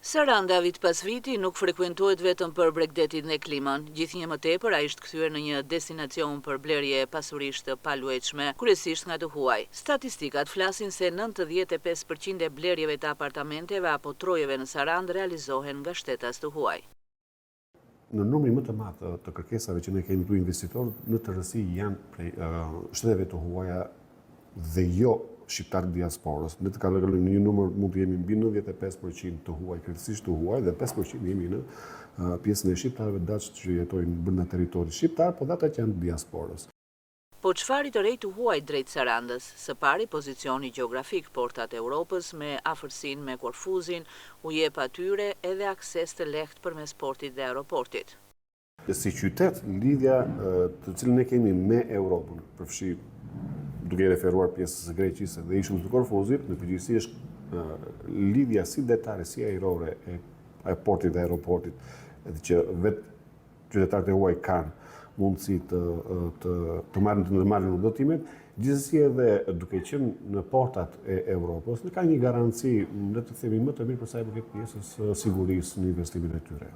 Saranda vit pas viti nuk frekuentohet vetëm për Bregdetin dhe klimën, gjithnjë më tepër ai është kthyer në një destinacion për blerje pasurisht të paluajtshme, kryesisht nga të huaj. Statistikat flasin se 95% e blerjeve të apartamenteve apo trojeve në Sarandë realizohen nga shtetas të huaj. Në numrin më të madh të kërkesave që ne kemi këtu investitorë, në tërësi janë prej shteteve të huaja dhe jo shqiptarë diasporës. Ne të kalojmë në një numër mund të jemi mbi 95% të huaj, krejtësisht të huaj, dhe 5% jemi në pjesën e shqiptarëve dash që jetojnë brenda territorit shqiptar, por ata që janë diasporës. Po çfarë të rejtë huaj drejt Sarandës? Së pari pozicioni gjeografik, portat e Europës me afërsinë me Korfuzin u jep atyre edhe akses të lehtë përmes portit dhe aeroportit. Si qytet, lidhja të cilën ne kemi me Europën, përfshi duke referuar pjesës së Greqisë dhe ishullës të Korfuzit, në përgjithësi është lidhja si detare, si ajrore e portit dhe aeroportit, edhe që vetë qytetarët e huaj kanë mundësi të marrin udhëtimet, gjithsesi edhe duke qenë në portat e Europës, ne ka një garanci, le të themi, më të mirë për sa i përket pjesës sigurisë në investimin e tyre.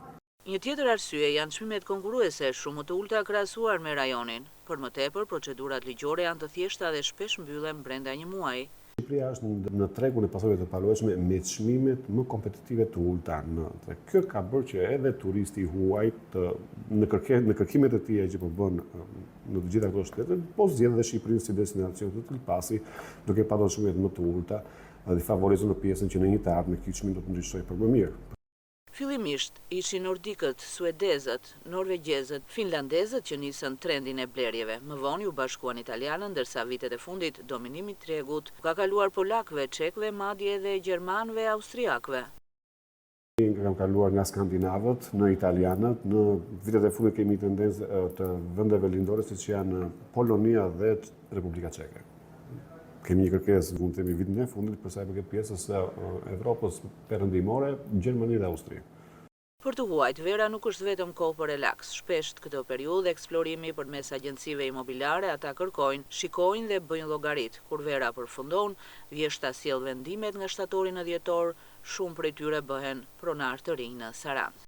Një tjetër arsye janë çmimet konkurruese shumë të ulta krahasuar me rajonin. Për më tepër, procedurat ligjore janë të thjeshta dhe shpesh mbyllen brenda një muaji. Shqipëria është në tregun e pasurave të paluajtshme me çmimet më kompetitive të ulta në treg. Kjo ka bërë që edhe turisti huaj në kërkimet e tij që po bën në të gjitha këto shtete, po zgjedh edhe Shqipërinë si destinacion të tillpasi, duke patur çmimet më të ulta dhe favorizon në pjesën që në një të ardhmen ky çmim do të ndryshojë për më mirë. Fillimisht ishin nordikët, suedezët, norvegjezët, finlandezët që nisën trendin e blerjeve. Më vonë u bashkuan italianët, ndërsa vitet e fundit dominimi i tregut ka kaluar polakëve, çekëve, madje edhe gjermanëve, austriakëve. Kam kaluar nga skandinavët në italianët, në vitet e fundit kemi tendencë të vendeve lindore siç janë Polonia dhe Republika Çeke. Kemi një kërkesë, mund të themi, vitin e fundit për sa i përket pjesës së Evropës perëndimore, Gjermani dhe Austri. Për të huajt, vera nuk është vetëm kohë për relaks. Shpesh këtë periudhë eksplorimi përmes agjencive imobiliare ata kërkojnë, shikojnë dhe bëjnë llogarit. Kur vera përfundon, vjeshta sjell vendimet nga shtatori në dhjetor, shumë prej tyre bëhen pronar të rinj në Sarandë.